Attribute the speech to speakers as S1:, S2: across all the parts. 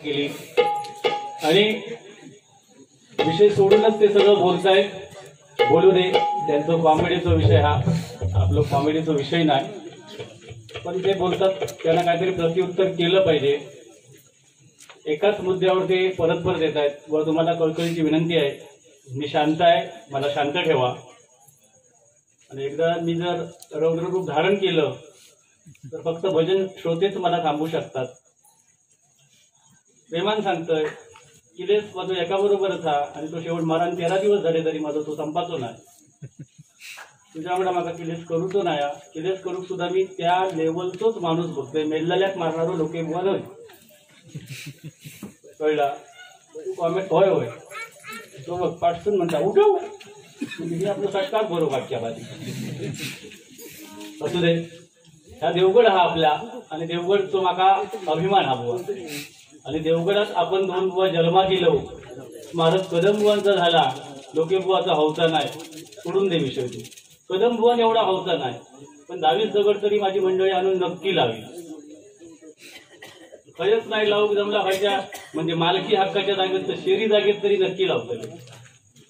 S1: केली आणि विषय सोडूनच ते सगळं बोलतायत. बोलू दे, त्यांचा कॉमेडीचा विषय हा आपला कॉमेडीचा विषय नाही, पण ते बोलतात त्यांना काहीतरी प्रत्युत्तर केलं पाहिजे. एकाच मुद्द्यावर ते परत परत येत आहेत. व तुम्हाला कळकळीची विनंती आहे, मी शांत आहे, मला शांत ठेवा. आणि एकदा मी जर रौद्ररूप धारण केलं तर फक्त भजन श्रोतेच मला थांबवू शकतात. प्रेमान सांगतोय किलेच माझं एका बरोबरच हा, आणि तो शेवट मरण 13 दिवस झाले तरी माझा तो संपाचो नाही. तुझ्यामुळे मला किलेस करूचो नाही. किलेस करूक सुद्धा मी त्या लेवलचोच माणूस बघतोय. मेल्लाल्याक मारणारो लोके बुवा नव्हे. कळला? तू कॉमेंट होय होय तो बघ पाठसून म्हणता उठव म्हणजे आपलं सटकार बरोबर वाटच्या बाजी असू दे. ह्या देवगड हा आपला, आणि देवगडचो माका अभिमान हा बुवा. आणि देवगडात आपण 2 बुवा जन्मा गेलो. स्मारक कदम बुवांचा झाला, लोके बुवाचा हौचा नाही. सोडून दे विषय तू. कदम बुवान एवढा हौचा नाही, पण 22 दगड तरी माझी मंडळी आणून नक्की लावी. खरंच नाही लावूक जमला व्हायच्या म्हणजे मालकी हक्काच्या जागेत तर शेरी जागेत तरी नक्की लावतले.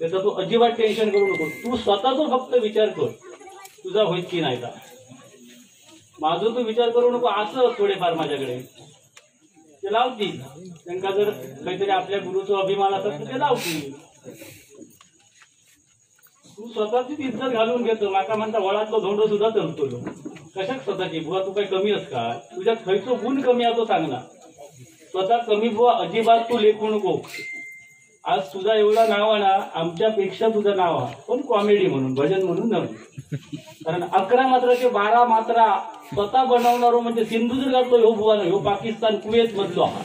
S1: त्याचा तू अजिबात टेन्शन करू नको. तू स्वतःचा फक्त विचार कर, तुझा होईल की नाही का. माझं तू विचार करू नको. असं थोडेफार माझ्याकडे ते लावतील. त्यांना जर काहीतरी आपल्या गुरुचा अभिमान असत तर ते लावतील. तू स्वतःचीच इज्जत घालून घेतो. माका म्हणता वळातला धोंडो सुद्धा चलतो. कशाक स्वतःची बुवा तू काही कमी अस का. तुझ्या खयचो गुण कमी आहे तो सांग ना. स्वतः कमी बुवा अजिबात तू लेखू नको. आज तुझा एवढा नाव आहे ना, आमच्यापेक्षा तुझं नाव आहे, पण कॉमेडी म्हणून, भजन म्हणून नव्हे. कारण 11 मात्राचे 12 मात्रा स्वतः बनवणारो म्हणजे सिंधुदुर्गातलो ह्यो बुवा नाही, ह्यो पाकिस्तान कुवेत मधलो हा.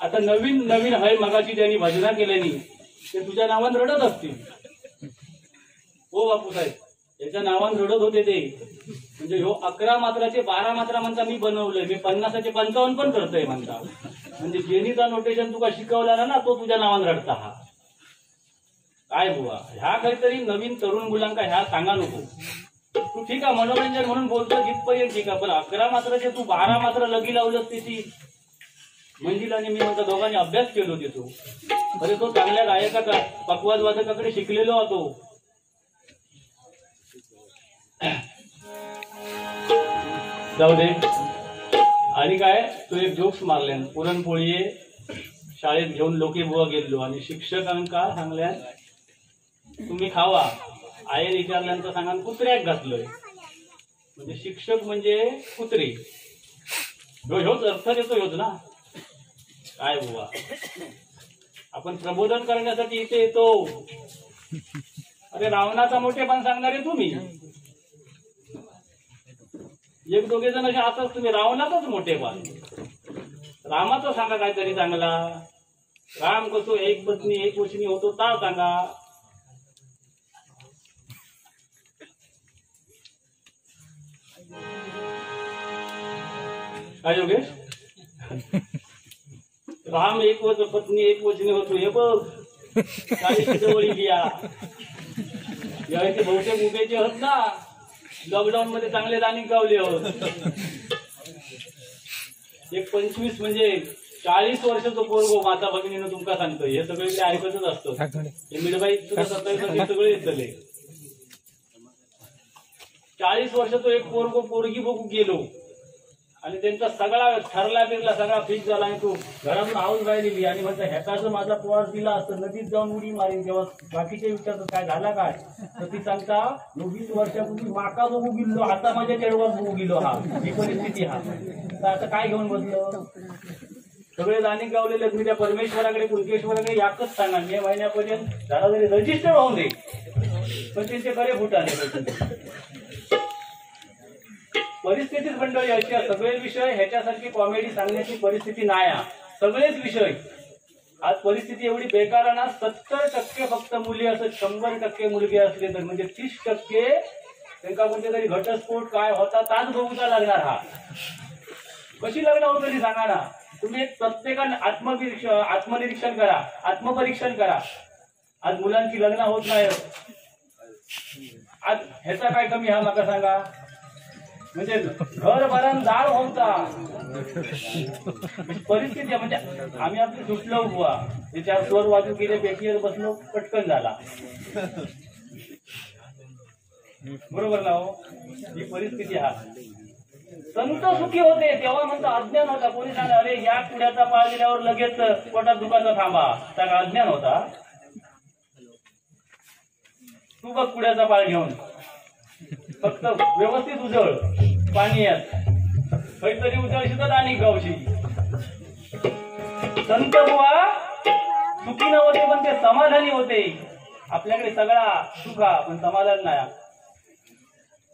S1: आता नवीन नवीन हय मगाची ज्यांनी भजना केल्यानी ते तुझ्या नावान रडत असतील. हो बापू साहेब, याच्या नावान रडत होते ते. म्हणजे ह्यो 11 मात्राचे 12 मात्रा म्हणता मी बनवलंय, मी 50चे 55 पण करतोय म्हणता. म्हणजे जेनीचा नोटेशन तुका शिकवला ना तो तुझ्या नावान रडता हा. काय बुवा, ह्या काहीतरी नवीन तरुण मुलांका ह्या सांगा नको. तू ठीक आहे मनोरंजन म्हणून बोलतो जिथपर्यंत ठीक आहे, पण 11 मात्राचे तू 12 मात्र लगी लावलंस त्याची. मंजिल आणि मी म्हणता दोघांनी अभ्यास केलो तिथो. अरे तो चांगल्या गायकाचा पकवाज वादकाकडे शिकलेलो होतो. जाऊ दे. आणि काय तो एक जोक्स मारल्या. पुरणपोळी शाळेत घेऊन लोके बुवा गेलो आणि शिक्षकांका सांगल्या तुम्ही खावा. आईने विचारल्यानंतर सांगा कुत्र्याक घातलंय. म्हणजे शिक्षक म्हणजे कुत्रे. ह्योच अर्थ देतो ह्योच ना. काय बुवा, आपण प्रबोधन करण्यासाठी इथे येतो. अरे रावणाचा मोठेपण सांगणारे तुम्ही. एक दोघे जण असे असतात तुम्ही. रावणाचाच मोठेपण. रामाचं सांगा काहीतरी चांगला. राम कसो एक पत्नी एक वचनी होतो ता सांगा. काय योगेश, राम एक पत्नी एक वचनी होतो हे बघ. काही जवळी घ्या बहुतेक उभेचे होत ना. लॉकडाऊन मध्ये चांगले दानिक गावले आहोत. एक 25 म्हणजे 40 वर्षाचं पोरगो माता भगिनीनं तुमका सांगतोय. हे सगळे ऐकतच असतं. हे मिडबाई सुद्धा 27 सगळे येतले. 40 वर्षाचं एक पोरगो पोरगी बघू गेलो आणि त्यांचा सगळा ठरला बिरला सगळा फिक्स झाला. आणि तो घरातून आऊन राहिलेली आणि म्हणता ह्याचा माझा प्रवास दिला असतं नदीत जाऊन उडी मारेन. तेव्हा बाकीचे विचारतात काय झाला काय, तर ती सांगता 20 वर्षापूर्वी माका बघू गेलो, आता माझ्या चेडवात बघू गेलो. हा ही परिस्थिती. हा तर आता काय घेऊन बसलं. सगळे दानिक गावलेले. मी त्या परमेश्वराकडे कुणकेश्वराकडे याकच सांगा मे महिन्यापर्यंत जरा जरी रजिस्टर होऊन दे, पण त्यांचे खरे फुटाने परिस्थितीच मंडळी अशी. सगळे विषय ह्याच्यासारखी कॉमेडी सांगण्याची परिस्थिती नाही. सगळेच विषय आज परिस्थिती एवढी बेकार आहे ना. 70% फक्त मुली असत, 100% मुलगे असले तर म्हणजे 30% त्यांना कोणते तरी घटस्फोट काय होता ताच बघूचा लागणार. हा कशी लग्न होत तरी सांगा ना. तुम्ही एक प्रत्येकाने आत्मनिरीक्षण करा, आत्मपरीक्षण करा. आज मुलांची लग्न होत नाही. आज ह्याचा काय कमी हा माका सांगा. म्हणजे घर भरण दार होता परिस्थिती म्हणजे आम्ही आपली सुटलो बुवा त्याच्या स्वर वाजू केले पेटीवर बसलो पटकन झाला बरोबर ना हो ही परिस्थिती हा संत सुखी होते तेव्हा म्हणतो अज्ञान होता कोणी सांगा अरे या कुड्याचा पाळ दिल्यावर लगेच पोटात दुखाचा थांबा त्याचा अज्ञान होता तू बघ कुड्याचा पाळ घेऊन फक्त व्यवस्थित उजळ पाणी यात काहीतरी उजळशी तर आणि गावशी संत बुवा सुखी नव्हते पण ते समाधानी होते आपल्याकडे सगळा सुखा पण समाधान नाही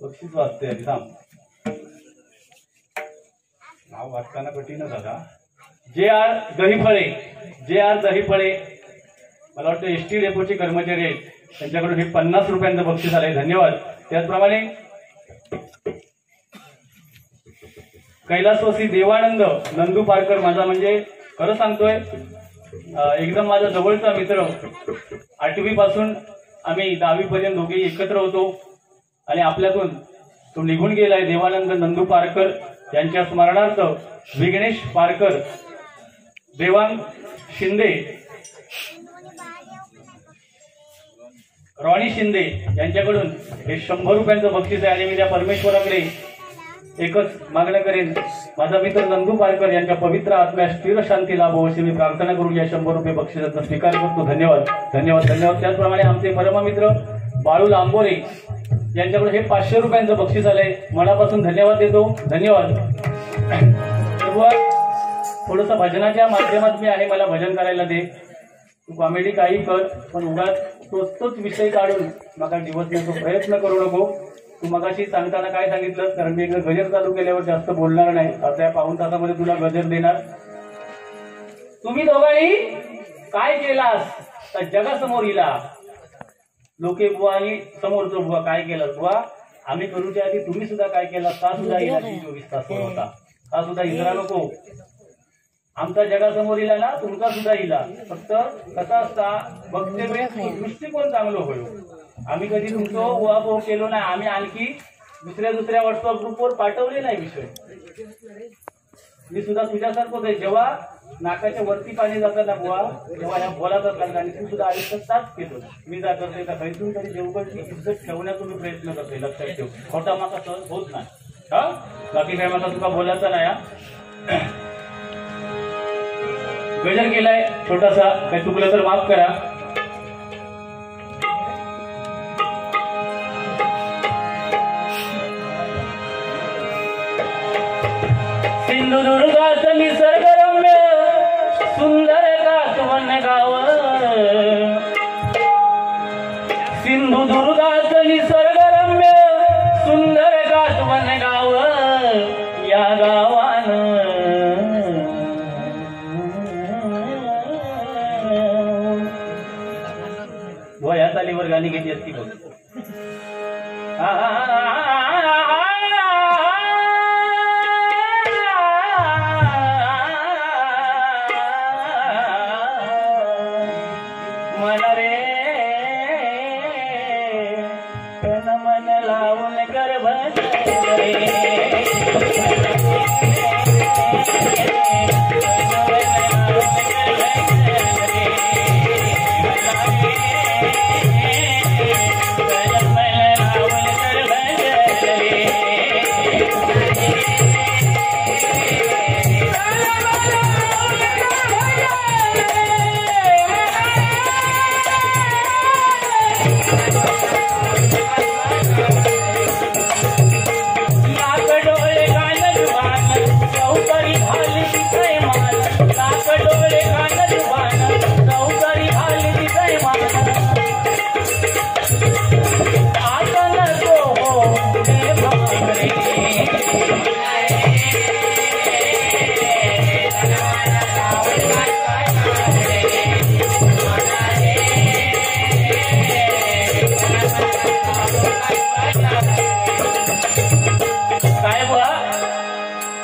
S1: बक्षीस वाचते एकदम नाव वाचताना कठीणच आता जे.आर. दहीफळे मला वाटतं एसटी डेपोचे कर्मचारी आहेत त्यांच्याकडून हे 50 रुपयांचं बक्षीस आलंय धन्यवाद त्याचप्रमाणे कैलासवासी देवानंद नंदू पारकर माझा म्हणजे खरं सांगतोय एकदम माझा जवळचा मित्र 8वी पासून आम्ही 10वी पर्यंत दोघे एकत्र होतो आणि आपल्यातून तो निघून गेलाय देवानंद नंदू पारकर यांच्या स्मरणार्थ विघ्नेश पारकर देवांग शिंदे रॉनी शिंदे यांच्याकडून हे 100 रुपयांचं बक्षीस आहे आणि मी त्या परमेश्वराकडे एकच मागणं करेन माझा मित्र नंदू पारकर यांच्या पवित्र आत्म्यास स्थिर शांती लाभो अशी मी प्रार्थना करून या 100 रुपये बक्षिसाचा स्वीकार करतो धन्यवाद धन्यवाद धन्यवाद त्याचप्रमाणे आमचे परममित्र बाळू लांबोरे यांच्याकडून हे 500 रुपयांचं बक्षीस आलंय मनापासून धन्यवाद देतो धन्यवाद थोडस भजनाच्या माध्यमात मी आहे मला भजन करायला दे तू कॉमेडी काही कर पण उगाच तोच विषय काढून मका दिवस नाही तो प्रयत्न करू नको तू मगाशी सांगताना काय सांगितलं कारण मी एकदा गजर चालू केल्यावर जास्त बोलणार नाही आता 1.5 तासामध्ये तुला गजर देणार तुम्ही दोघांनी काय केलास तर जगासमोर इला लोके बुवा आणि समोरचं बुवा काय केलं बुवा आम्ही करूच्या आधी तुम्ही सुद्धा काय केला ता सुद्धा इला 24 तास होता हा सुद्धा इजरा नको आमचा जगासमोर इला ना तुमचा सुद्धा इला फक्त कसा असता बघते वेळेस दृष्टिकोन चांगलं होईल आम्ही कधी तुमचं उहापोह केलो नाही आम्ही आणखी दुसऱ्या व्हॉट्सअप ग्रुपवर पाठवले नाही विषय मी सुद्धा तुझ्यासारखंच आहे जेव्हा नाकाच्या वरती पाणी जातं ना बुवा तेव्हा ह्या बोलाच असतात आणि तू सुद्धा आयुष्यात ताच केलो मी जा करतोय का खैसून तरी देवगडची इज्जत ठेवण्याचा मी प्रयत्न करतोय लक्षात ठेव खोटा माका सहज होत नाही हा बाकी काय माका तुका बोलायचं नाही गजर केलाय छोटासा काही चुकलं तर माफ करा सिंधुदुर्गात निसर्गरम्य सुंदर कासवन गाव सिंधुदुर्गात निसर्गरम्य सुंदर कासवन गाव या गावान या तालीवर गाणी घेतली असती बघ मन रे तन मन लावून कर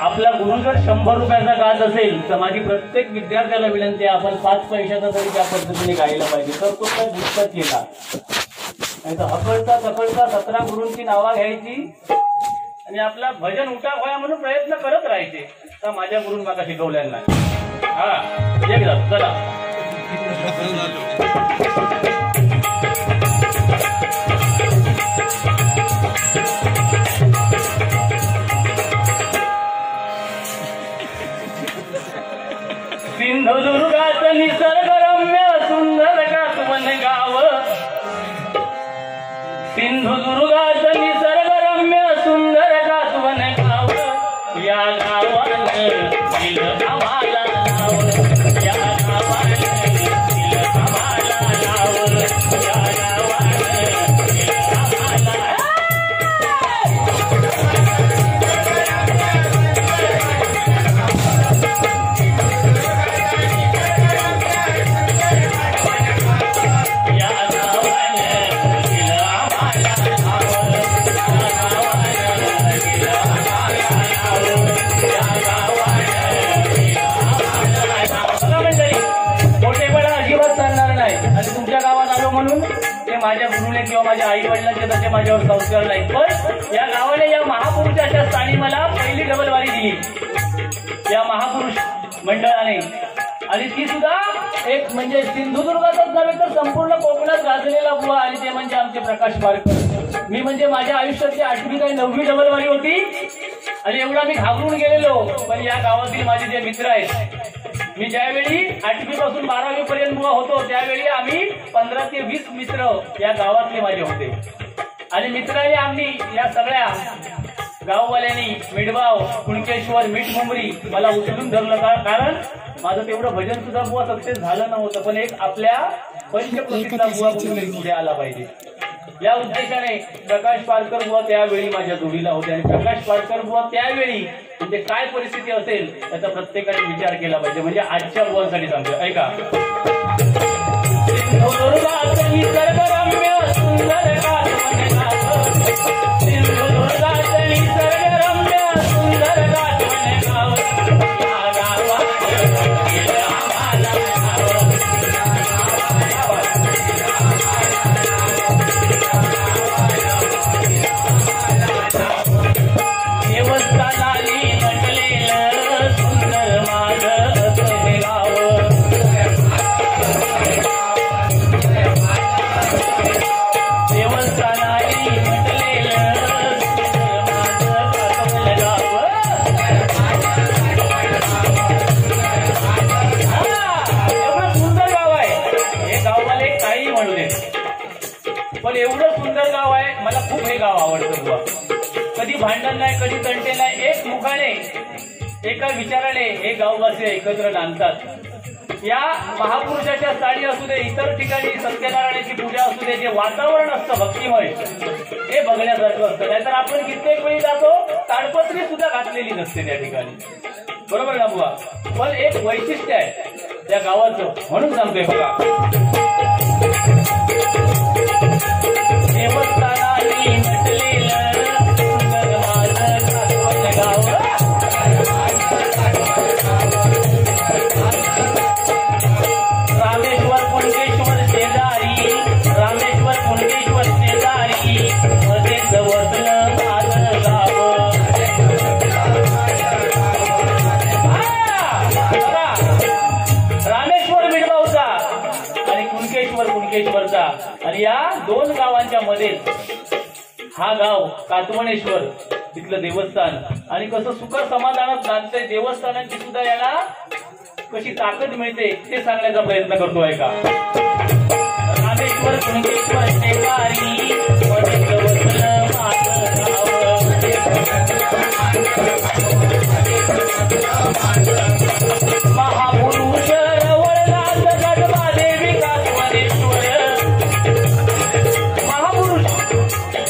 S1: आपला गुरु जर 100 रुपयाचा गात असेल तर माझी प्रत्येक विद्यार्थ्याला विनंती आहे आपण 5 पैशाचा तरी त्या पद्धतीने गायला पाहिजे तर तो काय दुष्टात केला नाही तर हकळता सकळता 17 गुरूंची नावा घ्यायची आणि आपला भजन उठा व्हाया म्हणून प्रयत्न करत राहायचे का माझ्या गुरुन माका शिकवलेलं नाही. हा एक जात चला. सिंधुदुर्गात निसर्गरम्य सुंदर कासवन गाव. सिंधुदुर्गात निसर्गरम्य सुंदर कासवन गाव. या गावानं दिलं आम्हाला नाव. या गावानं दिलं आम्हाला नाव. या गावानं दिलं आम्हाला. म्हणून ते माझ्या गुरुने किंवा माझ्या आई वडिलांचे तसे माझ्यावर संस्कार नाही. पण या गावाने या महापुरुषाच्या स्थानी मला पहिली डबलवारी दिली या महापुरुष मंडळाने. आणि ती सुद्धा एक म्हणजे सिंधुदुर्गातच नव्हे तर संपूर्ण कोकणात गाजलेला बुवा. आणि ते म्हणजे आमचे प्रकाश पारकर. मी म्हणजे माझ्या आयुष्यातली 8वी काही 9वी डबलवारी होती आणि एवढा मी घाबरून गेलेलो. पण या गावातील माझे जे मित्र आहेत, मी ज्यावेळी 8वी पासून 12वी पर्यंत बुवा होतो त्यावेळी आम्ही 15 ते 20 मित्र या गावातले माझे होते. आणि मित्रांनी आम्ही या सगळ्या गाववाल्यांनी मिठबाव, कुणकेश्वर, मीठमुंबरी मला उचलून धरलं. कारण माझं तेवढं भजन सुद्धा बुवा सक्सेस झालं नव्हतं. पण एक आपल्या पंचकृतीतला बुवा पुढे आला पाहिजे या उद्देशाने प्रकाश पारकर बुवा त्यावेळी माझ्या जोडीला होते. आणि प्रकाश पारकर बुवा त्यावेळी म्हणजे काय परिस्थिती असेल याचा प्रत्येकाने विचार केला पाहिजे. म्हणजे आजच्या बुवांसाठी सांगतो ऐका. निसर्गरम्य सुंदर कासवन गाव. सिंधुदुर्गात निसर्गरम्य सुंदर कासवन गाव. या गावात दिलं आम्हाला नाव. देवस्थानाली नटलेलं सुंदर माझं असं गाव. देवस्थानाली नटलेलं सुंदर माझं गाव. एवढं सुंदर गाव आहे. हे गाववाले काही म्हणू दे पण एवढं सुंदर गाव आहे. मला खूप हे गाव आवडतं बुवा. कधी भांडण नाही, कधी तंटे नाही. एक मुखाने एका विचाराने हे गाववासी एकत्र नांदतात. या महापुरुषाच्या साडी असू दे, इतर ठिकाणी सत्यनारायणाची पूजा असू दे, जे वातावरण असतं भक्तिमय हे बघण्यासारखं असतं. नाहीतर आपण कित्येक वेळी जातो ताडपत्री सुद्धा घातलेली नसते त्या ठिकाणी. बरोबर ना बुवा. पण एक वैशिष्ट्य आहे त्या गावाचं म्हणून सांगतोय बघा. देवस्थानाली नटलेलं सुंदर माझं कासवन गाव. रामेश्वर कुणकेश्वर शेजारी. रामेश्वर कुणकेश्वर शेजारी मध्येच वसलं माझं गाव. रामेश्वर मिठबावचा आणि कुणकेश्वरचा. आणि या दोन गावांच्या मध्ये हा गाव कातवणेश्वर तिथलं देवस्थान. आणि कसं सुख समाधानात नांदतंय देवस्थानांची सुद्धा याला कशी ताकद मिळते ते सांगण्याचा प्रयत्न करतो आहे का. रामेश्वर कुणकेश्वर शेजारी मध्येच वसलं माझं गाव. महापुरुष रवळनाथ गडवादेवी कातवणेश्वर. महापुरुष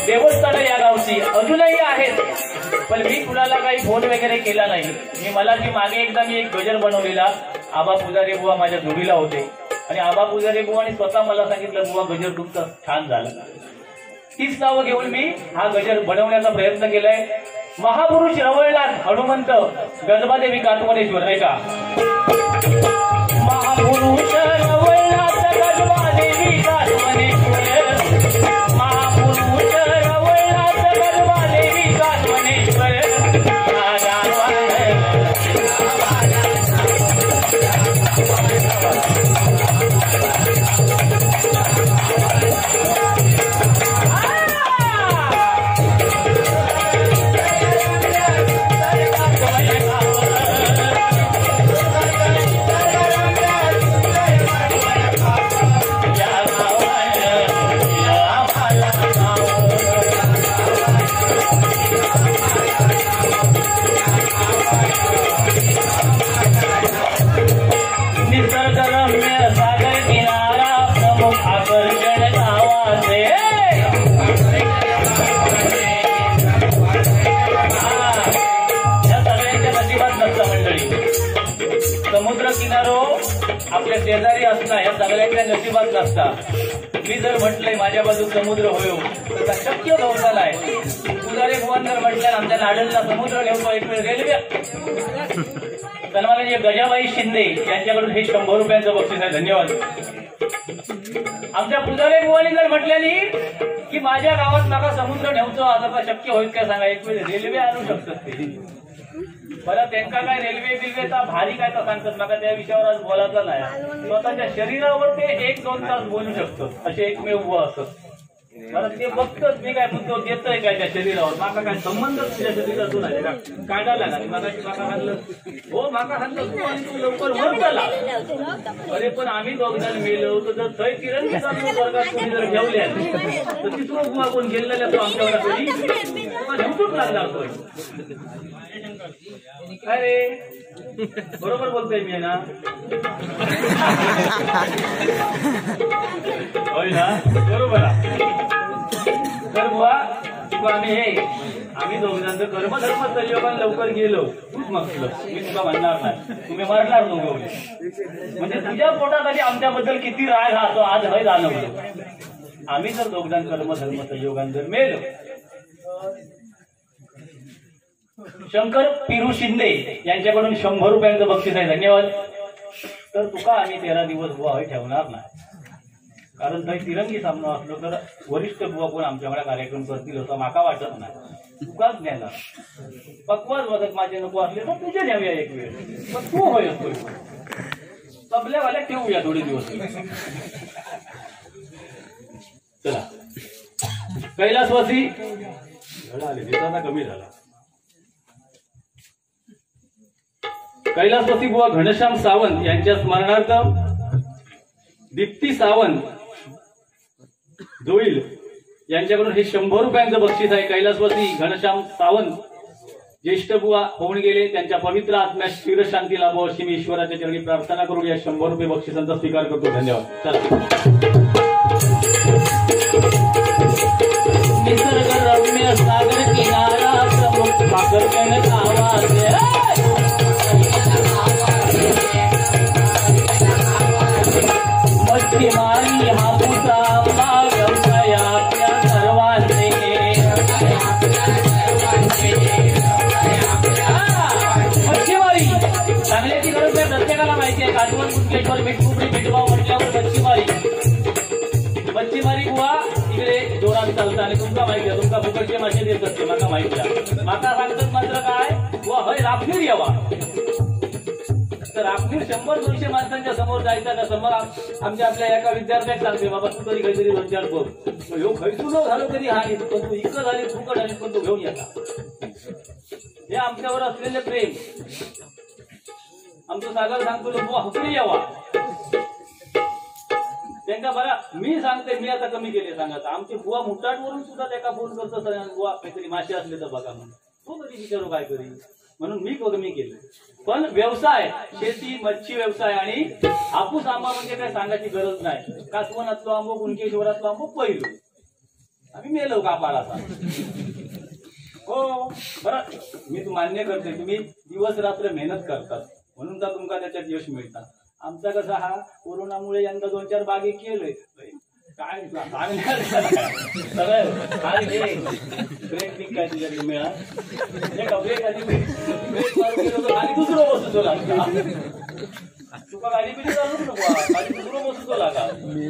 S1: देवस्थान या गावची अजूनही आहेत. पण मी कुणाला काही फोन वगैरे केला नाही. मला जी मागे एकदा मी एक गजर बनवलेला. आबा पुजारी बुवा माझ्या जोडीला होते आणि आबा पुजारी बुवाने स्वतः मला सांगितलं बुवा गजर तुमचा छान झाला. तीच नावं घेऊन मी हा गजर बनवण्याचा प्रयत्न केलाय. महापुरुष रवळनाथ हनुमंत गजबादेवी कातवणेश्वर नाही का. महापुरुष रवळनाथ गजबादेवी कातवणेश्वर. महापुरुष रवळनाथ गजबादेवी कातवणेश्वर. किनारो आपल्या शेजारी असता या सगळ्यांच्या नशिबात नसता. मी जर म्हटलंय माझ्या बाजू समुद्र होयो तर शक्य नव्हता नाही. पुजारी भुवन जर म्हटलं आमच्या लाडनला समुद्र घेऊन एक वेळ रेल्वे. सन्माननीय गजाबाई शिंदे यांच्याकडून हे 100 रुपयांचं बक्षीस आहे. धन्यवाद. आमच्या पुजारी भुवानी जर म्हटल्यानी की माझ्या गावात नका समुद्र नेवतो आता का शक्य होईल काय सांगा. एक वेळ रेल्वे आणू शकतात ते. बरं त्यांना काय रेल्वे बिल्वेचा भारी काय तर सांगतात नका त्या विषयावर आज बोलायचं नाही. स्वतःच्या शरीरावर ते 1-2 तास बोलू शकतात असे एकमेव बुवा असत. बरं ते बघतच मी काय म्हणतो देतोय काय त्या शरीरावर माका काय संबंधच तुझ्या शरीरातून आहे का काढायला लागला. मागाशी माका खाल्लं हो माका खाल्लं तू आणि तू लवकर मरताला. अरे पण आम्ही दोघजण मेलो तर जर थंय तिरंगी वर्गात तुम्ही जर ठेवल्या तर तिथून बुवा कोण गेलेला तो आमच्यावर कधी झुटूच लागला असतो. अरे बरोबर बोलतोय मी ना होय ना बरोबर. तर बुवा आम्ही दोघांचं कर्मधर्म संयोगान लवकर गेलो तूच म्हटलं मी तुला म्हणणार नाही तुम्ही मरणार दोघं. म्हणजे तुझ्या पोटासाठी आमच्याबद्दल किती राग राहतो आज हय जाणवलं. आम्ही जर दोघांचं कर्मधर्म संयोगान जर मेलो. शंकर पिरू शिंदे यांच्याकडून 100 रुपयांचं बक्षीस आहे. धन्यवाद. तर तुका आम्ही 13 दिवस बुवा हय ठेवणार नाही कारण थंय तिरंगी सामनो असलो तर वरिष्ठ बुवा कोण आमच्याकडे कार्यक्रम करतील असं माका वाटत नाही. तुकाच न्यायला पक्वाच बघत माझे नको असले तर तुझे न्याऊया एक वेळ. पण तू होय असतो तबल्यावाल्या ठेवूया थोडे दिवस. चला कैलासवासी कमी झाला. कैलासवासी बुवा घनश्याम सावंत यांच्या स्मरणार्थ दीप्ती सावंत जोईल यांच्याकडून हे 100 रुपयांचं बक्षीस आहे. कैलासवासी घनश्याम सावंत ज्येष्ठ बुवा होऊन गेले त्यांच्या पवित्र आत्म्यास स्थिर शांती लाभो अशी मी ईश्वराच्या चरणी प्रार्थना करून या 100 रुपये बक्षिसांचा स्वीकार करतो. धन्यवाद. चला निसर्ग रम्य सागर किनारा प्रमुख आकर्षण आवाज मच्छीमारी हापूस आंबा व्यवसाय आपल्या सर्वांचे. मच्छीमारी चांगल्याची गरज आहे प्रत्येकाला माहिती आहे. काटवण कुंकेश्वर मिठकुपरी मिठभाव म्हटल्यावर मच्छीमारी बुवा इकडे जोरात चालतं आणि तुमका माहिती आहे तुमका फुकटचे मासे देत असते माका माहिती आहे. माका सांगतात मात्र काय बुवा हय राफीर यावा तर राफीर 100-200 माणसांच्या समोर जायचा का समोर आमच्या आपल्या एका विद्यार्थ्याक सांगते बाबा तू तरी काहीतरी विचार बघ ह्यो खैसू न झालं तरी हानी पण तू इकडं झाली फुकट आणि पण तू घेऊन येता. हे आमच्यावर असलेले प्रेम आमचं सागर सांगतो बुवा हकरी यावा त्यांना बरा. मी सांगते मी आता कमी केले सांगत आमचे बुवा मुठाटवरून सुद्धा त्याला फोन करतो बुवा काहीतरी मासे असले तर बघा म्हणून तो तरी विचारू काय करी म्हणून मी कमी केलं. पण व्यवसाय शेती मच्छी व्यवसाय आणि हापूस आंबा म्हणजे काय सांगायची गरज नाही. कासवनातलो आंबो कुणकेश्वरातलो आंबो पहिलो आम्ही मेलो कापाळाचा हो बरं. मी तू मान्य करते तुम्ही दिवस रात्र मेहनत करतात म्हणून तर तुमका त्याच्यात यश मिळतात. आमचा कसा हा कोरोनामुळे यंदा 2-4 बागे केलोय काय सगळं ब्रेक बिक काय तुझ्याकडे मिळा ब्रेक आणि दुसरं बसतो लागता तुका गाडी बिडी चालूच नको आणि दुसरं बसतो लागा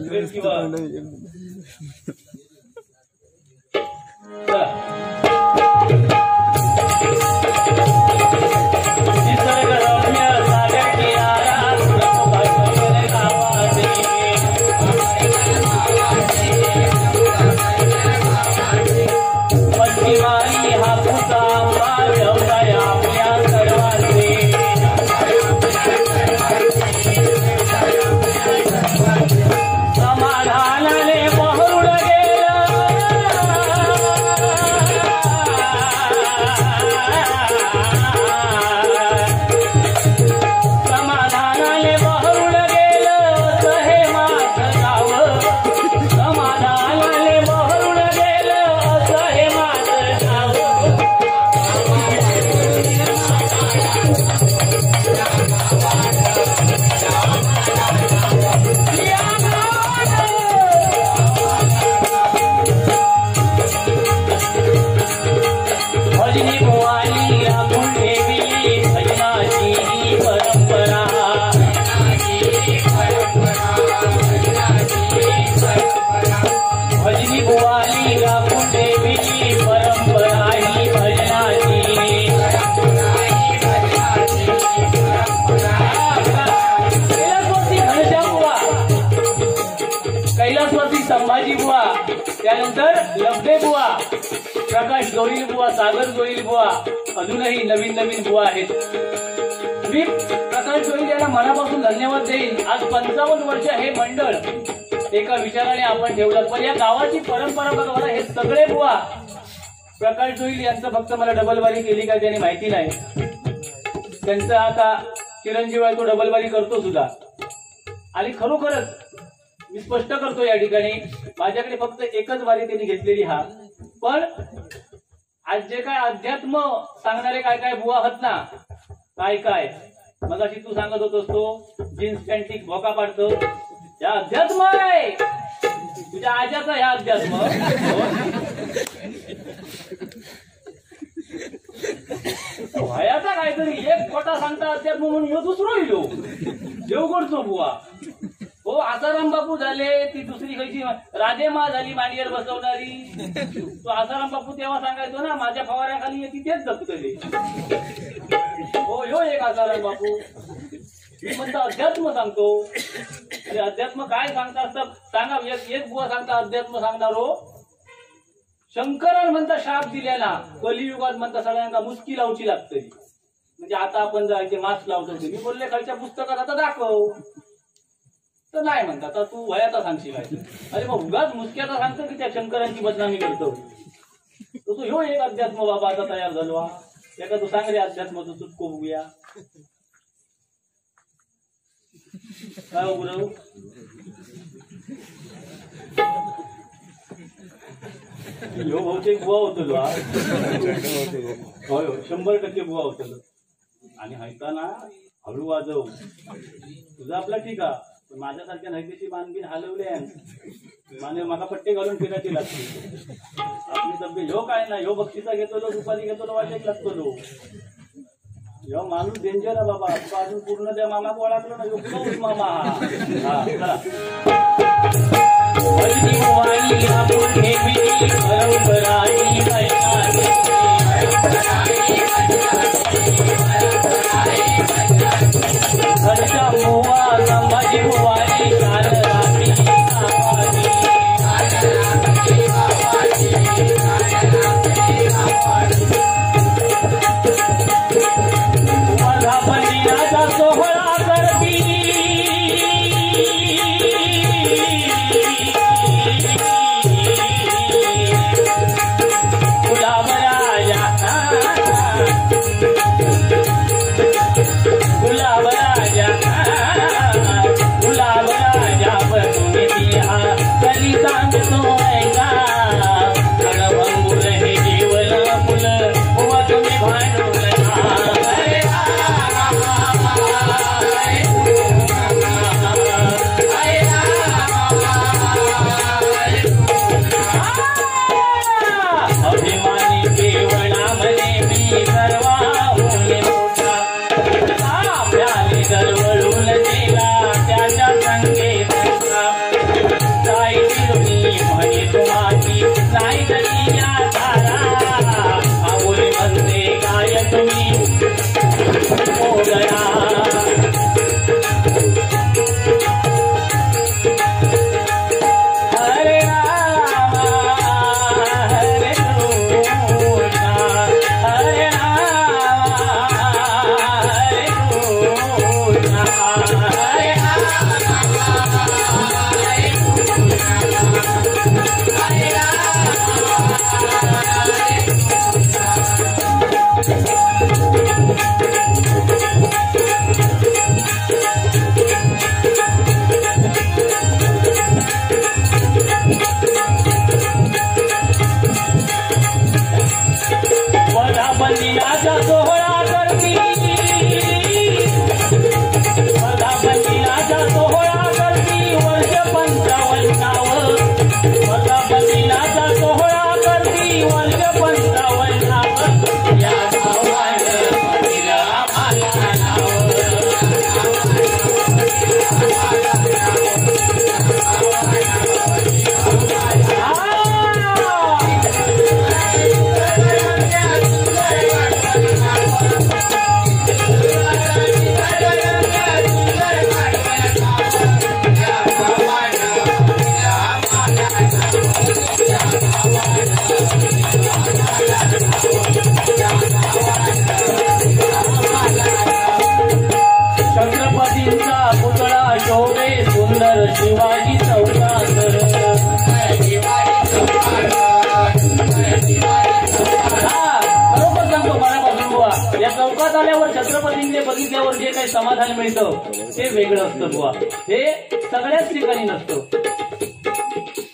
S1: ब्रेक किंवा समाधानाने बहुड गेला लबडे बुवा, प्रकाश जोईल बुवा, सागर जोईल बुवा अजूनही नवीन नवीन बुवा आहेत. मी प्रकाश जोईल यांना मनापासून धन्यवाद देईन. आज 55 वर्ष हे मंडळ एका विचाराने आपण ठेवलं. पण या गावाची परंपरा बघा, हे सगळे बुवा प्रकाश जोईल यांचं फक्त मला डबलबारी केली काय त्याने माहिती नाही. त्यांचं आता चिरंजीव आहे, तो डबलबारी करतो सुद्धा. आणि खरोखरच मी स्पष्ट करतो या ठिकाणी, माझ्याकडे फक्त एकच बारी त्यांनी घेतलेली हा. पण आज जे काय अध्यात्म सांगणारे काय काय बुवा आहात ना, काय काय मगाशी तू सांगत होतोस तो जीन्स पॅन्ट भोका पाडतो, या अध्यात्म आहे तुझ्या आज्याचा. ह्या अध्यात्म वयाचा काहीतरी एक खोटा सांगता अध्यात्म म्हणून दुसरं येलो देवगडचो बुवा. हो आसाराम बापू झाले, ती दुसरी खायची राजेमा झाली मांडीवर बसवणारी. तो आसाराम बापू तेव्हा सांगायचो ना, माझ्या फवाऱ्याखाली येते तेच जगतले. हो ह्यो एक आसाराम बापू. मी म्हणतो अध्यात्म सांगतो. अध्यात्म काय सांगता असतं सांगा. एक बुवा सांगता अध्यात्म सांगणारो. शंकरान म्हणता शाप दिल्याना कलियुगात म्हणता सगळ्यांना मुसकी लावची लागते. म्हणजे आता आपण जायचे मास्क लावतो. मी बोलले खालच्या पुस्तकात आता दाखव, तर नाही म्हणता. तर तू वयाचा सांगशील काय. अरे मग उगाच मुसक्याचा सांगतो की त्या शंकरांची बदनामी करतो. तो तू ह्यो एक अध्यात्म बाबा आता तयार झालो. एका तू सांग रे अध्यात्माचं चुटको बघूया काय गुरु. ह्यो बहुतेक बुवा होतो. होय 100% बुवा होतो. आणि ऐकताना हळू वाजव. तुझं आपला ठीक आहे, पण माझ्यासारख्या नैतिशी बांधबीन हलवल्या माने मला पट्टे घालून फिरायची लागते. आपली तब्येत ह्यो काय ना, ह्यो बक्षिसा घेतो, दुपारी घेतो, वाटेक लागतो. ह्यो माणूस डेंजर आहे बाबा. अजून पूर्ण त्या मामा ओळखलो ना, ह्यो मामा. हा चला घरच्या बुवा संभाजी बुवानी काल रात्री माझा बंदिनाचा सोहळा करती. गुलाब राजा गुलाब राजा बनून दिया कली सांगतो ऐका. रणभंगुर हे जीवन फुल बुवा तुम्ही भांडून अभिमानी केवळा म्हणे मी सर्वा दरवळून दिला त्याच्या संकेताचा. काय मी म्हणे तुम्हाची नाही तरी या धारा. आवडी म्हणते काय तुम्ही गया. हरे राम हरे कृष्ण हरे राम हरे कृष्ण. बंदिनाचा सोहळा करती. बंदिनाचा सोहळा करती वर्ष 55. बंदिनाचा सोहळा करती वर्ष 55. या बघितल्यावर जे काही समाधान मिळतं ते वेगळं असतं बुवा. हे सगळ्याच ठिकाणी नसतं.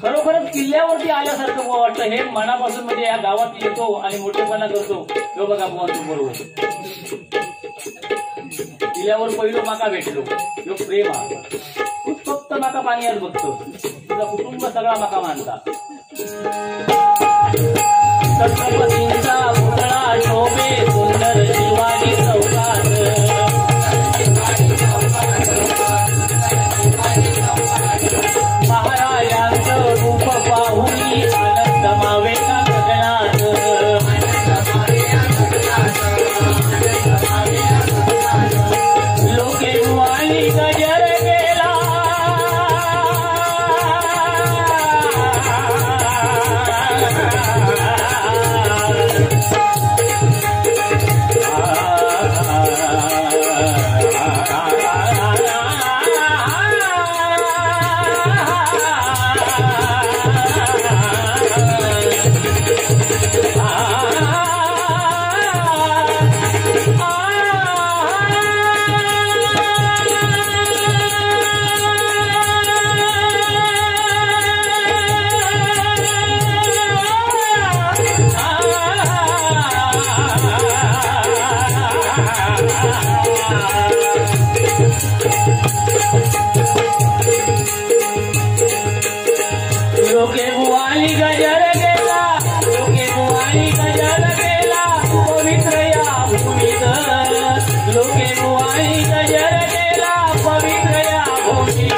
S1: खरोखरच किल्ल्यावरती आल्यासारखं बुवा वाटतं. हे मनापासून म्हणजे या गावात येतो आणि मोठेपणा करतो. तो बघा बुवा तू बरोबर किल्ल्यावर पहिलो माका भेटलो यो प्रेम आहे. तूच फक्त माका पाण्यात बघतो. तुझा कुटुंब सगळा माका मानता. छत्रपतींचा पुतळा शोभे सुंदर शिवाजी चौकात. महाराजांचं रूप पाहुनी आनंद मावे का गगनात. लोके वाणी गजर गेला लोके बुवानी गजर गेला. लोके बुवानी गजर गेला पवित्र या भूमीत. लोके बुवानी गजर गेला पवित्र या भूमीत.